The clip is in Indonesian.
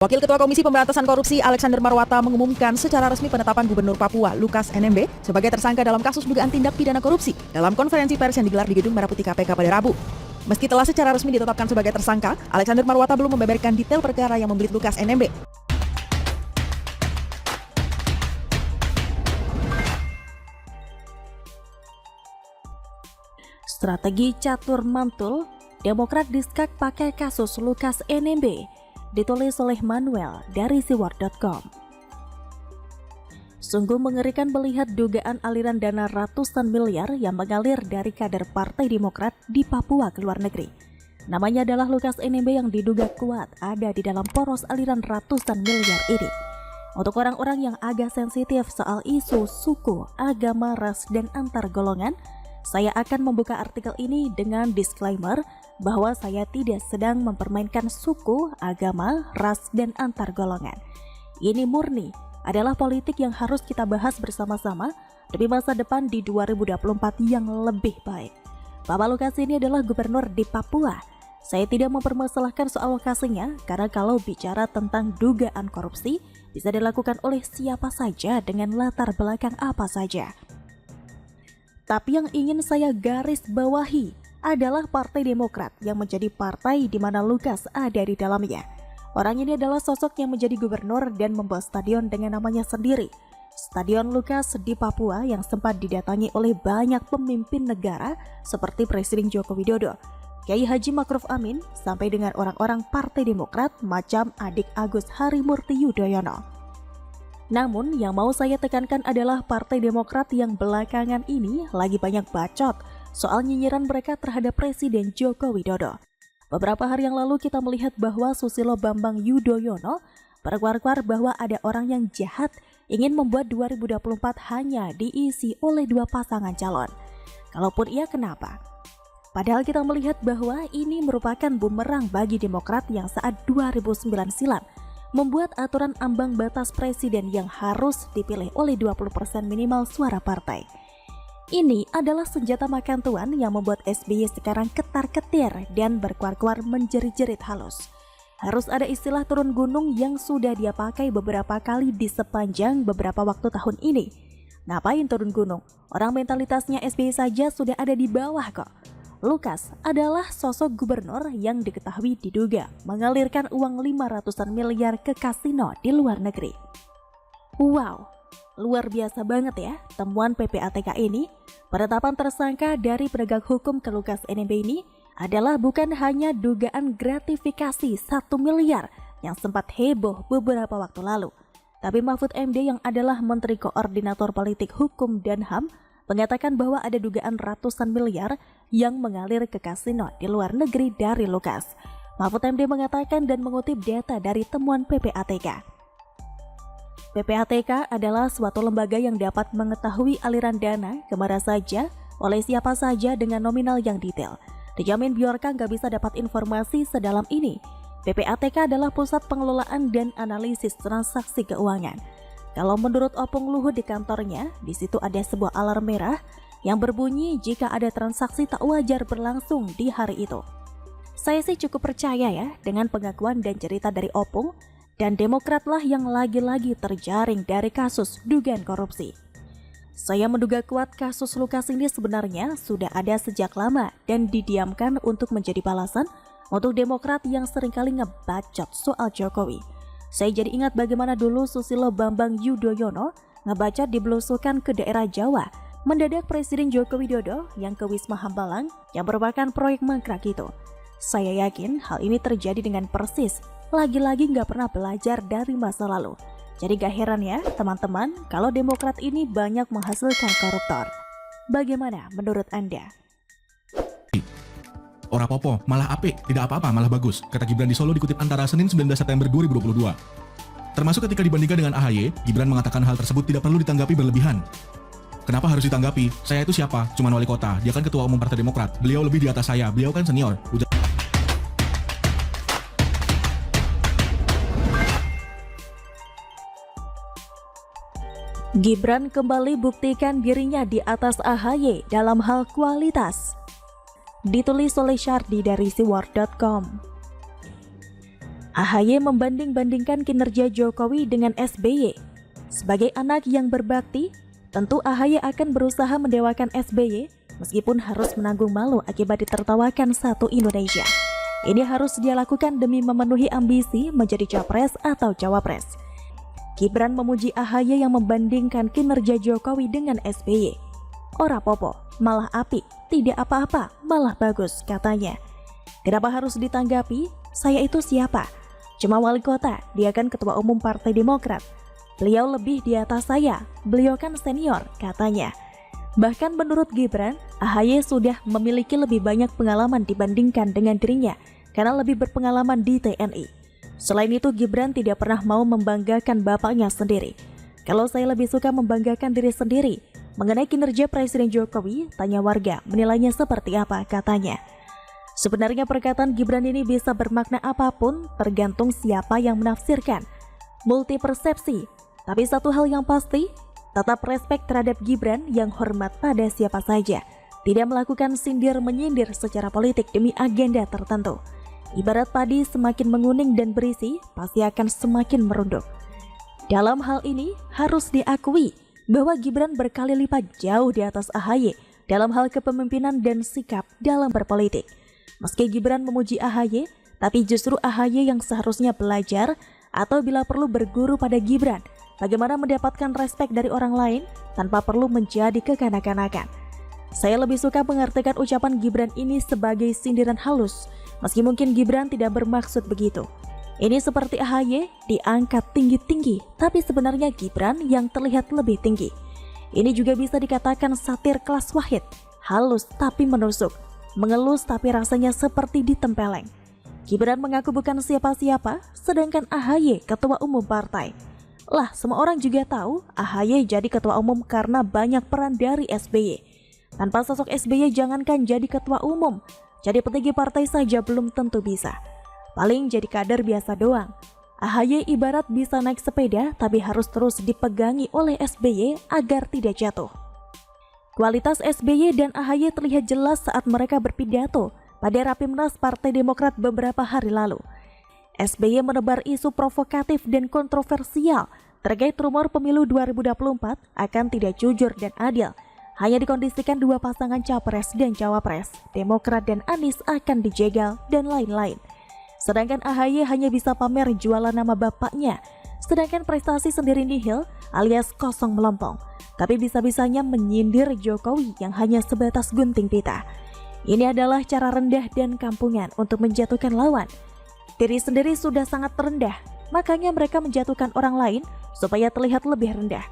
Wakil Ketua Komisi Pemberantasan Korupsi Alexander Marwata mengumumkan secara resmi penetapan Gubernur Papua Lukas NMB sebagai tersangka dalam kasus dugaan tindak pidana korupsi dalam konferensi pers yang digelar di Gedung Merah Putih KPK pada Rabu. Meski telah secara resmi ditetapkan sebagai tersangka, Alexander Marwata belum membeberkan detail perkara yang membelit Lukas NMB. Strategi catur mantul, Demokrat diskak pakai kasus Lukas NMB. Ditulis oleh Manuel dari siwar.com. Sungguh mengerikan melihat dugaan aliran dana ratusan miliar yang mengalir dari kader Partai Demokrat di Papua ke luar negeri. Namanya adalah Lukas NMB yang diduga kuat ada di dalam poros aliran ratusan miliar ini. Untuk orang-orang yang agak sensitif soal isu suku, agama, ras, dan antar golongan, saya akan membuka artikel ini dengan disclaimer bahwa saya tidak sedang mempermainkan suku, agama, ras, dan antar golongan. Ini murni adalah politik yang harus kita bahas bersama-sama demi masa depan di 2024 yang lebih baik. Bapak Lukas ini adalah gubernur di Papua. Saya tidak mempermasalahkan soal lokasinya karena kalau bicara tentang dugaan korupsi bisa dilakukan oleh siapa saja dengan latar belakang apa saja. Tapi yang ingin saya garis bawahi adalah Partai Demokrat yang menjadi partai di mana Lukas ada di dalamnya. Orang ini adalah sosok yang menjadi gubernur dan membawa stadion dengan namanya sendiri. Stadion Lukas di Papua yang sempat didatangi oleh banyak pemimpin negara seperti Presiden Joko Widodo, Kiai Haji Ma'ruf Amin, sampai dengan orang-orang Partai Demokrat macam adik Agus Harimurti Yudhoyono. Namun yang mau saya tekankan adalah Partai Demokrat yang belakangan ini lagi banyak bacot soal nyinyiran mereka terhadap Presiden Joko Widodo. Beberapa hari yang lalu kita melihat bahwa Susilo Bambang Yudhoyono berkuar-kuar bahwa ada orang yang jahat ingin membuat 2024 hanya diisi oleh dua pasangan calon. Kalaupun iya, kenapa? Padahal kita melihat bahwa ini merupakan bumerang bagi Demokrat yang saat 2009 silam membuat aturan ambang batas presiden yang harus dipilih oleh 20% minimal suara partai. Ini adalah senjata makan tuan yang membuat SBY sekarang ketar-ketir dan berkuar-kuar menjerit-jerit halus. Harus ada istilah turun gunung yang sudah dia pakai beberapa kali di sepanjang beberapa waktu tahun ini. Ngapain turun gunung? Orang mentalitasnya SBY saja sudah ada di bawah kok. Lukas adalah sosok gubernur yang diketahui diduga mengalirkan uang 500-an miliar ke kasino di luar negeri. Wow, luar biasa banget ya temuan PPATK ini. Penetapan tersangka dari penegak hukum ke Lukas NMB ini adalah bukan hanya dugaan gratifikasi 1 miliar yang sempat heboh beberapa waktu lalu. Tapi Mahfud MD yang adalah Menteri Koordinator Politik Hukum dan HAM mengatakan bahwa ada dugaan ratusan miliar yang mengalir ke kasino di luar negeri dari Lukas. Mahfud MD mengatakan dan mengutip data dari temuan PPATK. PPATK adalah suatu lembaga yang dapat mengetahui aliran dana kemana saja, oleh siapa saja dengan nominal yang detail. Dijamin Bjorka nggak bisa dapat informasi sedalam ini. PPATK adalah pusat pengelolaan dan analisis transaksi keuangan. Kalau menurut Opung Luhut di kantornya, di situ ada sebuah alarm merah yang berbunyi jika ada transaksi tak wajar berlangsung di hari itu. Saya sih cukup percaya ya dengan pengakuan dan cerita dari Opung, dan Demokrat lah yang lagi-lagi terjaring dari kasus dugaan korupsi. Saya menduga kuat kasus Lukas ini sebenarnya sudah ada sejak lama dan didiamkan untuk menjadi balasan untuk Demokrat yang seringkali ngebacot soal Jokowi. Saya jadi ingat bagaimana dulu Susilo Bambang Yudhoyono ngebacot dibelusukan ke daerah Jawa, mendadak Presiden Joko Widodo yang ke Wisma Hambalang yang merupakan proyek mangkrak itu. Saya yakin hal ini terjadi dengan persis, lagi-lagi nggak pernah belajar dari masa lalu. Jadi gak heran ya teman-teman kalau Demokrat ini banyak menghasilkan koruptor. Bagaimana menurut Anda? Ora popo, malah apik, tidak apa-apa, malah bagus, kata Gibran di Solo dikutip Antara Senin 19 September 2022. Termasuk ketika dibandingkan dengan AHY, Gibran mengatakan hal tersebut tidak perlu ditanggapi berlebihan. Kenapa harus ditanggapi? Saya itu siapa? Cuman wali kota, dia kan ketua umum Partai Demokrat, beliau lebih di atas saya, beliau kan senior. Gibran kembali buktikan dirinya di atas AHY dalam hal kualitas. Ditulis oleh Syardi dari siwar.com. AHY membanding-bandingkan kinerja Jokowi dengan SBY. Sebagai anak yang berbakti, tentu AHY akan berusaha mendewakan SBY meskipun harus menanggung malu akibat ditertawakan satu Indonesia. Ini harus dia lakukan demi memenuhi ambisi menjadi capres atau cawapres. Gibran memuji AHY yang membandingkan kinerja Jokowi dengan SBY. Ora popo, malah apik, tidak apa-apa, malah bagus, katanya. Kenapa harus ditanggapi? Saya itu siapa? Cuma wali kota, dia kan ketua umum Partai Demokrat. Beliau lebih di atas saya, beliau kan senior, katanya. Bahkan menurut Gibran, AHY sudah memiliki lebih banyak pengalaman dibandingkan dengan dirinya karena lebih berpengalaman di TNI. Selain itu, Gibran tidak pernah mau membanggakan bapaknya sendiri. Kalau saya lebih suka membanggakan diri sendiri. Mengenai kinerja Presiden Jokowi, tanya warga menilainya seperti apa, katanya. Sebenarnya perkataan Gibran ini bisa bermakna apapun tergantung siapa yang menafsirkan. Multi persepsi. Tapi satu hal yang pasti, tetap respek terhadap Gibran yang hormat pada siapa saja. Tidak melakukan sindir-menyindir secara politik demi agenda tertentu. Ibarat padi semakin menguning dan berisi, pasti akan semakin merunduk. Dalam hal ini, harus diakui bahwa Gibran berkali lipat jauh di atas AHY dalam hal kepemimpinan dan sikap dalam berpolitik. Meski Gibran memuji AHY, tapi justru AHY yang seharusnya belajar atau bila perlu berguru pada Gibran bagaimana mendapatkan respek dari orang lain tanpa perlu menjadi kekanak-kanakan. Saya lebih suka mengartikan ucapan Gibran ini sebagai sindiran halus, meski mungkin Gibran tidak bermaksud begitu. Ini seperti AHY diangkat tinggi-tinggi, tapi sebenarnya Gibran yang terlihat lebih tinggi. Ini juga bisa dikatakan satir kelas Wahid, halus tapi menusuk, mengelus tapi rasanya seperti ditempeleng. Gibran mengaku bukan siapa-siapa, sedangkan AHY ketua umum partai. Lah, semua orang juga tahu AHY jadi ketua umum karena banyak peran dari SBY. Tanpa sosok SBY jangankan jadi ketua umum, jadi petinggi partai saja belum tentu bisa. Paling jadi kader biasa doang. AHY ibarat bisa naik sepeda tapi harus terus dipegangi oleh SBY agar tidak jatuh. Kualitas SBY dan AHY terlihat jelas saat mereka berpidato pada Rapimnas Partai Demokrat beberapa hari lalu. SBY menebar isu provokatif dan kontroversial terkait rumor pemilu 2024 akan tidak jujur dan adil. Hanya dikondisikan dua pasangan capres dan cawapres, Demokrat dan Anies akan dijegal dan lain-lain. Sedangkan AHY hanya bisa pamer jualan nama bapaknya, sedangkan prestasi sendiri nihil alias kosong melompong. Tapi bisa-bisanya menyindir Jokowi yang hanya sebatas gunting pita. Ini adalah cara rendah dan kampungan untuk menjatuhkan lawan. Diri sendiri sudah sangat rendah, makanya mereka menjatuhkan orang lain supaya terlihat lebih rendah.